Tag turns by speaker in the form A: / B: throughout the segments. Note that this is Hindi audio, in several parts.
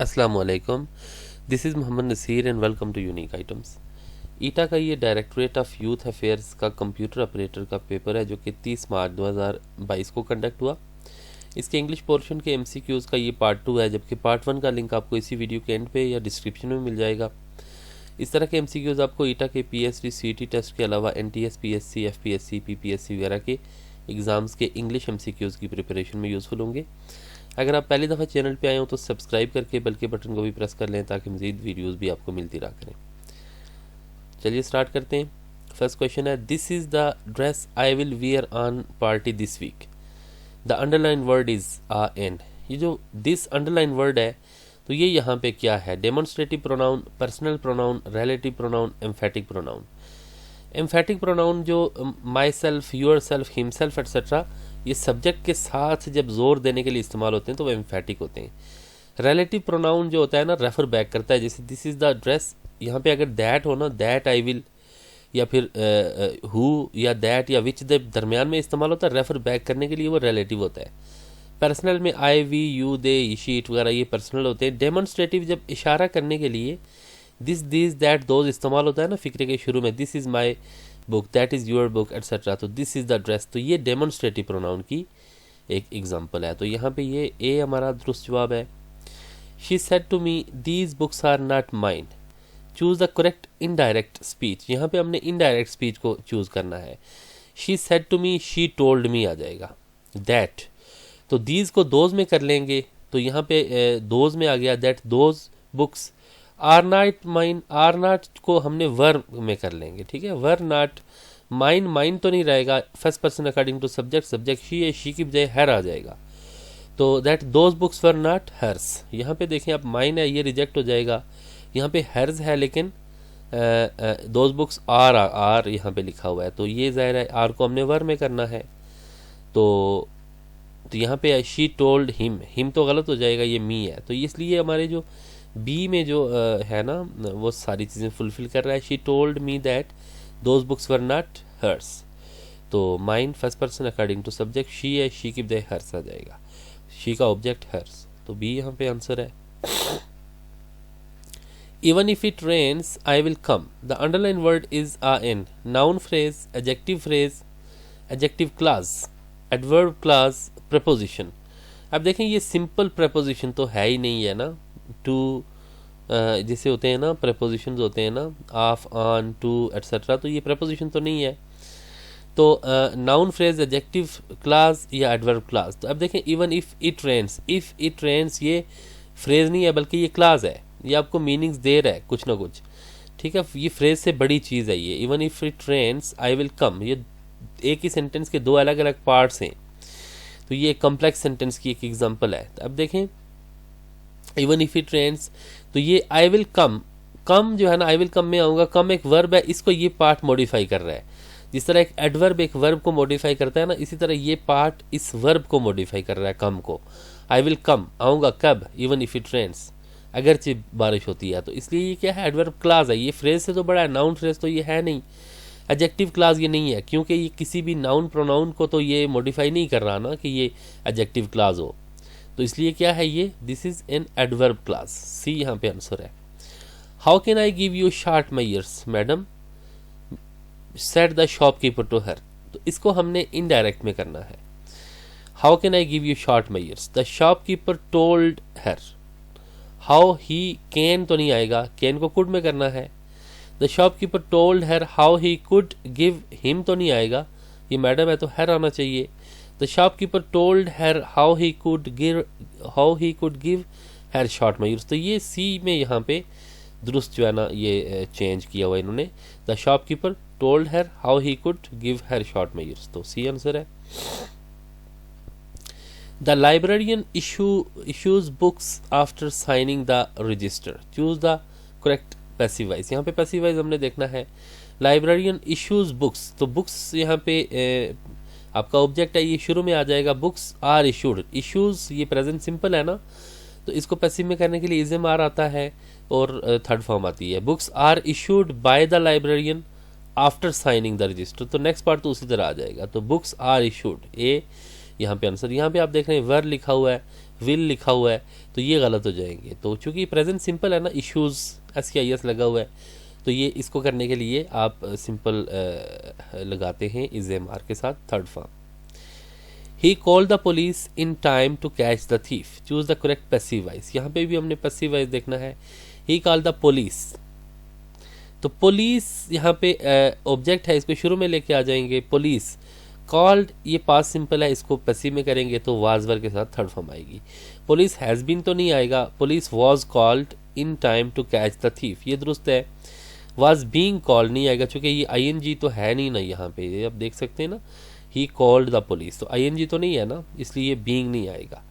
A: अस्सलामुअलैकुम, this is Mohammad Naseer and welcome to unique items. Etah का ये डायरेक्टरेट ऑफ यूथ अफेयर्स का कंप्यूटर ऑपरेटर का पेपर है जो कि 30 मार्च 2022 को कंडक्ट हुआ। इसके इंग्लिश पोर्शन के एमसीक्यूज़ का ये पार्ट 2 है, जबकि पार्ट 1 का लिंक आपको इसी वीडियो के एंड पे या डिस्क्रिप्शन में मिल जाएगा। इस तरह के एमसीक्यूज़ आपको ईटा के पीएचडी सीटी टेस्ट के अलावा एनटीएस, पीएससी, एफपीएससी, पीपीएससी वगैरह के एग्ज़ाम्स के इंग्लिश एमसीक्यूज़ की प्रिपरेशन में यूज़फुल होंगे। अगर आप पहली दफ़ा चैनल पे आए हो तो सब्सक्राइब करके बेल के बटन को भी प्रेस कर लें ताकि मज़ीद वीडियोस भी आपको मिलती रहा करें। चलिए स्टार्ट करते हैं। फर्स्ट क्वेश्चन है, this is the dress I will wear on party this week. The underline word is a an. ये जो दिस अंडरलाइन वर्ड है तो ये यहाँ पे क्या है? Demonstrative pronoun, personal pronoun, relative pronoun, emphatic pronoun. Emphatic pronoun जो my self, your self, himself etcetera, ये सब्जेक्ट के साथ जब जोर देने के लिए इस्तेमाल होते हैं तो वो एम्फेटिक होते हैं। रिलेटिव प्रोनाउन जो होता है ना, रेफर बैक करता है। जैसे दिस इज़ द ड्रेस, यहाँ पे अगर दैट हो ना, दैट आई विल, या फिर हु या दैट या विच दरमियान में इस्तेमाल होता है रेफर बैक करने के लिए, वो रिलेटिव होता है। पर्सनल में आई, वी, यू, दे, शीट वगैरह ये पर्सनल होते हैं। डेमोन्स्ट्रेटिव जब इशारा करने के लिए दिस, दिस, दैट, दोज इस्तेमाल होता है ना फिक्रे के शुरू में, this is my book, that is your book etcetera, तो दिस इज़ द ड्रेस, तो ये डेमोन्स्ट्रेटिव प्रोनाउन की एक एग्जांपल है। तो यहाँ पे ये ए हमारा दुरुस्त जवाब है। She said to me these books are not mine, choose the correct indirect speech. यहाँ पे हमने इनडायरेक्ट स्पीच को चूज़ करना है। She said to me, she told me आ जाएगा। दैट, तो दीज को दोज में कर लेंगे तो यहाँ पे दोज में आ गया that those books are not mine. Are not को हमने वर में कर लेंगे, ठीक है। वर नॉट माइन, माइन तो नहीं रहेगा, first person according to subject, subject she है, शी की बजाय हर आ जाएगा। तो that those books were not hers. यहाँ पे देखें आप, माइन है ये रिजेक्ट हो जाएगा, यहाँ पे हर्स है लेकिन दोज बुक्स आर यहाँ पे लिखा हुआ है, तो ये ज़ाहिर है आर को हमने वर में करना है। तो यहाँ पे शी टोल्ड हिम, हिम तो गलत हो जाएगा, ये मी है। तो इसलिए हमारे जो बी में जो है ना, वो सारी चीज़ें फुलफिल कर रहा है। She told me that those books were not hers, तो mine first person according to subject she है, शी की बजाय हर्स आ जाएगा, शी का ऑब्जेक्ट हर्स, तो बी यहाँ पे आंसर है। Even if it rains I will come, the underline word is a an. Noun phrase, adjective clause, adverb clause, preposition. अब देखें ये सिंपल प्रपोजिशन तो है ही नहीं है ना। टू जैसे होते हैं ना प्रपोजिशंस होते हैं ना, ऑफ, ऑन, टू एट्सेट्रा, तो ये प्रपोजिशन तो नहीं है। तो नाउन फ्रेज, एडजेक्टिव क्लास या एडवर्ब क्लास। तो अब देखें इवन इफ इट रेन्स, ये फ्रेज नहीं है बल्कि ये क्लास है, ये आपको मीनिंग्स दे रहा है कुछ ना कुछ, ठीक है। ये फ्रेज से बड़ी चीज़ है ये। Even if it rains I will come, ये एक ही सेंटेंस के दो अलग अलग पार्ट्स हैं, तो ये कॉम्प्लेक्स सेंटेंस की एक एग्जांपल है। तो अब देखें इवन इफ इट रेन्स, तो ये आई विल कम, कम जो है ना, आई विल कम में आऊँगा, कम एक वर्ब है, इसको ये पार्ट मॉडिफाई कर रहा है। जिस तरह एक एडवर्ब एक वर्ब को मॉडिफाई करता है ना, इसी तरह ये पार्ट इस वर्ब को मॉडिफाई कर रहा है, कम को। आई विल कम, आऊँगा कब, इवन इफ इट रेन्स, अगरचे बारिश होती है। तो इसलिए ये क्या है, एडवर्ब क्लास है। ये फ्रेज से तो बड़ा है, नाउन फ्रेज तो ये है नहीं। एडजेक्टिव क्लास ये नहीं है, क्योंकि ये किसी भी नाउन प्रोनाउन को तो ये मॉडिफाई नहीं कर रहा ना कि ये एडजेक्टिव क्लास हो, तो इसलिए क्या है ये, this is an adverb class. See यहाँ पे आंसर है। How can I give you short measures madam, said the shopkeeper to her, तो इसको हमने इनडायरेक्ट में करना है। How can I give you short measures, the shopkeeper told her. How he, can तो नहीं आएगा, कैन को कुड में करना है। The shopkeeper told her how he could give him तो नहीं आएगा, ये मैडम है तो हर आना चाहिए। The shopkeeper told her how he could give her short measures, तो ये सी में यहाँ पे दुरुस्त जो है ना ये चेंज किया हुआ इन्होंने। The shopkeeper told her how he could give her short measures, तो सी आंसर है। The librarian issues books after signing the register, choose the correct passive voice. यहाँ पे पैसिव वॉइस हमने देखना है। लाइब्रेरियन इश्यूज बुक्स, तो बुक्स यहाँ पे आपका ऑब्जेक्ट है, ये शुरू में आ जाएगा। बुक्स आर इशूड, इश्यूज ये प्रेजेंट सिंपल है ना, तो इसको पैसिव में करने के लिए इज़म आर आता है और थर्ड फॉर्म आती है। Books are issued by the librarian after signing the register, तो नेक्स्ट पार्ट तो उसी तरह आ जाएगा। तो बुक्स आर इशूड, ए यहाँ पे आंसर। यहाँ पे आप देख रहे हैं वर लिखा हुआ है, विल लिखा हुआ है तो ये गलत हो जाएंगे। तो चूंकि प्रेजेंट सिंपल है ना, इश्यूज SKIS लगा हुआ है, तो ये इसको करने के लिए आप सिंपल लगाते हैं इज MR के साथ third form. He called the police in time to catch the thief, choose the correct passive voice. यहाँ पे भी हमने पैसिव वॉइस देखना है। ही कॉल्ड द पुलिस, तो पुलिस यहाँ पे ऑब्जेक्ट है, इसको शुरू में लेके आ जाएंगे। पुलिस कॉल्ड, ये पास्ट सिंपल है, इसको पैसिव में करेंगे तो वाज वर्ब के साथ थर्ड फॉर्म आएगी। पुलिस हैज़ बीन तो नहीं आएगा, police was called in time to catch the thief, ये दुरुस्त है। वाज बीइंग कॉल्ड नहीं आएगा, चूंकि ये ING तो है नहीं ना यहाँ पे, ये आप देख सकते हैं ना, ही कॉल्ड द पुलिस, तो ING तो नहीं है ना, इसलिए बीइंग नहीं आएगा।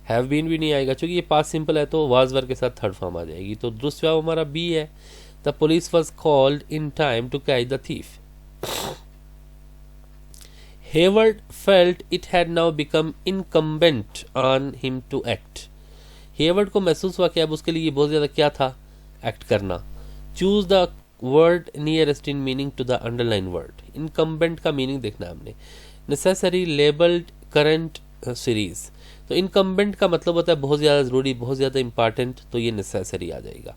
A: हैव बीन भी नहीं आएगा, चूंकि ये पास्ट सिंपल है तो वाज वर्ब के साथ थर्ड फॉर्म आ जाएगी। तो दुरुस्त जवाब हमारा B है, the police was called in time to catch the thief. Hayward felt it had now become incumbent on him to act. Hayward को महसूस हुआ कि अब उसके लिए बहुत ज़्यादा क्या था, एक्ट करना। Choose the word nearest in meaning to the underlined word. Incumbent का मीनिंग देखना है हमने। Necessary, labeled, current, series. तो incumbent का मतलब होता है बहुत ज़्यादा ज़रूरी, बहुत ज़्यादा इंपॉर्टेंट, तो ये necessary आ जाएगा।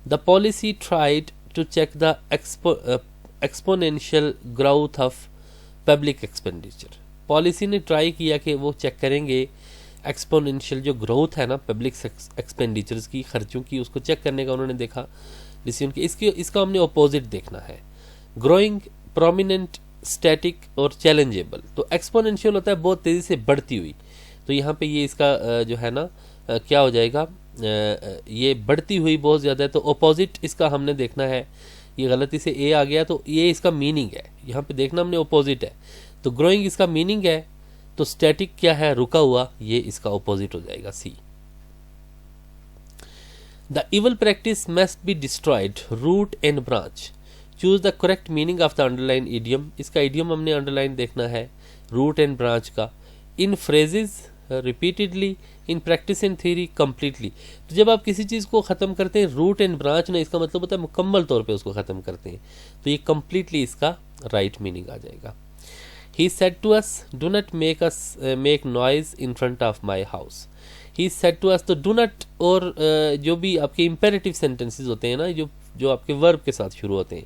A: The policy tried to check the exponential growth of public expenditure. Policy ने ट्राई किया कि वो चेक करेंगे एक्सपोनेंशियल जो ग्रोथ है ना पब्लिक एक्सपेंडिचर्स की, खर्चों की, उसको चेक करने का उन्होंने देखा डिसीजन की। इसका हमने अपोजिट देखना है, ग्रोइंग, प्रोमिनेंट, स्टैटिक और चैलेंजेबल। तो एक्सपोनेंशियल होता है बहुत तेज़ी से बढ़ती हुई, तो यहाँ पे ये इसका जो है ना क्या हो जाएगा, ये बढ़ती हुई बहुत ज़्यादा है, तो अपोजिट इसका हमने देखना है। ये गलती से A आ गया तो ये इसका मीनिंग है, यहाँ पे देखना हमने अपोजिट है। तो ग्रोइंग इसका मीनिंग है, तो स्टैटिक क्या है, रुका हुआ, ये इसका अपोजिट हो जाएगा C। The evil practice must be destroyed, root and branch. Choose the correct meaning of the underline idiom. इसका इडियम हमने अंडरलाइन देखना है, रूट एंड ब्रांच का। In phrases, repeatedly, in practice and theory, completely. तो जब आप किसी चीज़ को ख़त्म करते हैं रूट एंड ब्रांच ने, इसका मतलब होता है मुकम्मल तौर पे उसको ख़त्म करते हैं, तो ये कम्प्लीटली इसका राइट मीनिंग आ जाएगा। He said to us, do not make noise in front of my house. He said to us, तो डू नॉट और जो भी आपके इम्पेरेटिव सेंटेंसेस होते हैं ना, जो आपके वर्ब के साथ शुरू होते हैं,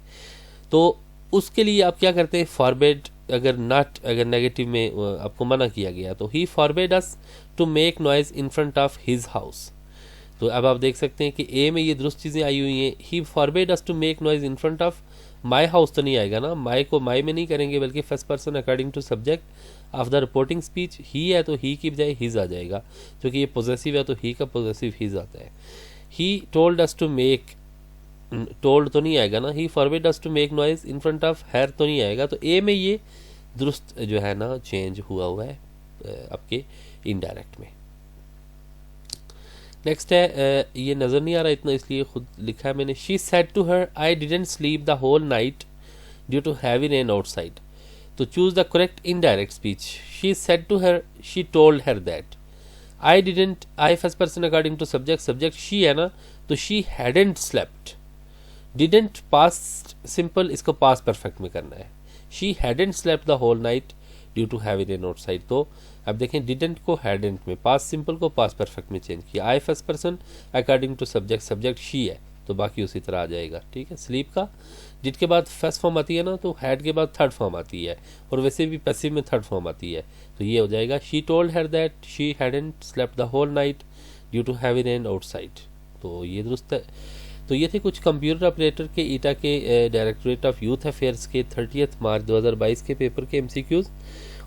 A: तो उसके लिए आप क्या करते हैं, फॉरबेड, अगर नॉट, अगर नेगेटिव में आपको मना किया गया, तो he forbade us to make noise in front of his house. तो अब आप देख सकते हैं कि A में ये दुरुस्त चीज़ें आई हुई हैं। He forbade us to make noise in front of my house, तो नहीं आएगा ना, माई को माई में नहीं करेंगे, बल्कि first person according to subject of the reporting speech. He है तो ही की बजाय हिज आ जाएगा, क्योंकि ये पॉजेसिव है तो ही का पॉजेसिव हिज आता है। He told us to make, told तो नहीं आएगा ना, he forbade us to make noise in front of her, तो नहीं आएगा। तो A में ये दुरुस्त जो है ना चेंज हुआ है आपके इनडायरेक्ट में। नेक्स्ट है, ये नज़र नहीं आ रहा इतना इसलिए खुद लिखा है मैंने। She said to her, I didn't sleep the whole night due to heavy rain outside. तो choose the correct indirect speech. She said to her, she told her that. I didn't, I first person according to subject, subject she है ना, तो she hadn't slept. Didn't past simple, इसको पास्ट परफेक्ट में करना है। She hadn't slept the whole night due to heavy rain outside. तो अब देखें, डिडंट को हैडंट में, पास्ट सिंपल को पास्ट परफेक्ट में चेंज किया। I first person according to subject, subject she है तो बाकी उसी तरह आ जाएगा। ठीक है, स्लीप का जिट के बाद फर्स्ट फॉर्म आती है ना, तो हैड के बाद थर्ड फॉर्म आती है, और वैसे भी पैसिव में थर्ड फॉर्म आती है, तो ये हो जाएगा she told her that she hadn't slept the whole night due to heavy rain outside. तो ये दुरुस्त है। तो ये थे कुछ कंप्यूटर ऑपरेटर के ईटा के डायरेक्टोरेट ऑफ यूथ अफेयर्स के 30 मार्च 2022 के पेपर के MCQs।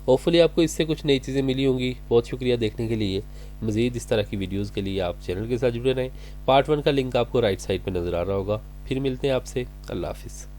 A: होपफुली आपको इससे कुछ नई चीज़ें मिली होंगी। बहुत शुक्रिया देखने के लिए। मज़ीद इस तरह की वीडियोज़ के लिए आप चैनल के साथ जुड़े रहें। पार्ट 1 का लिंक आपको राइट साइड पर नज़र आ रहा होगा। फिर मिलते हैं आपसे। अल्लाह हाफिज़।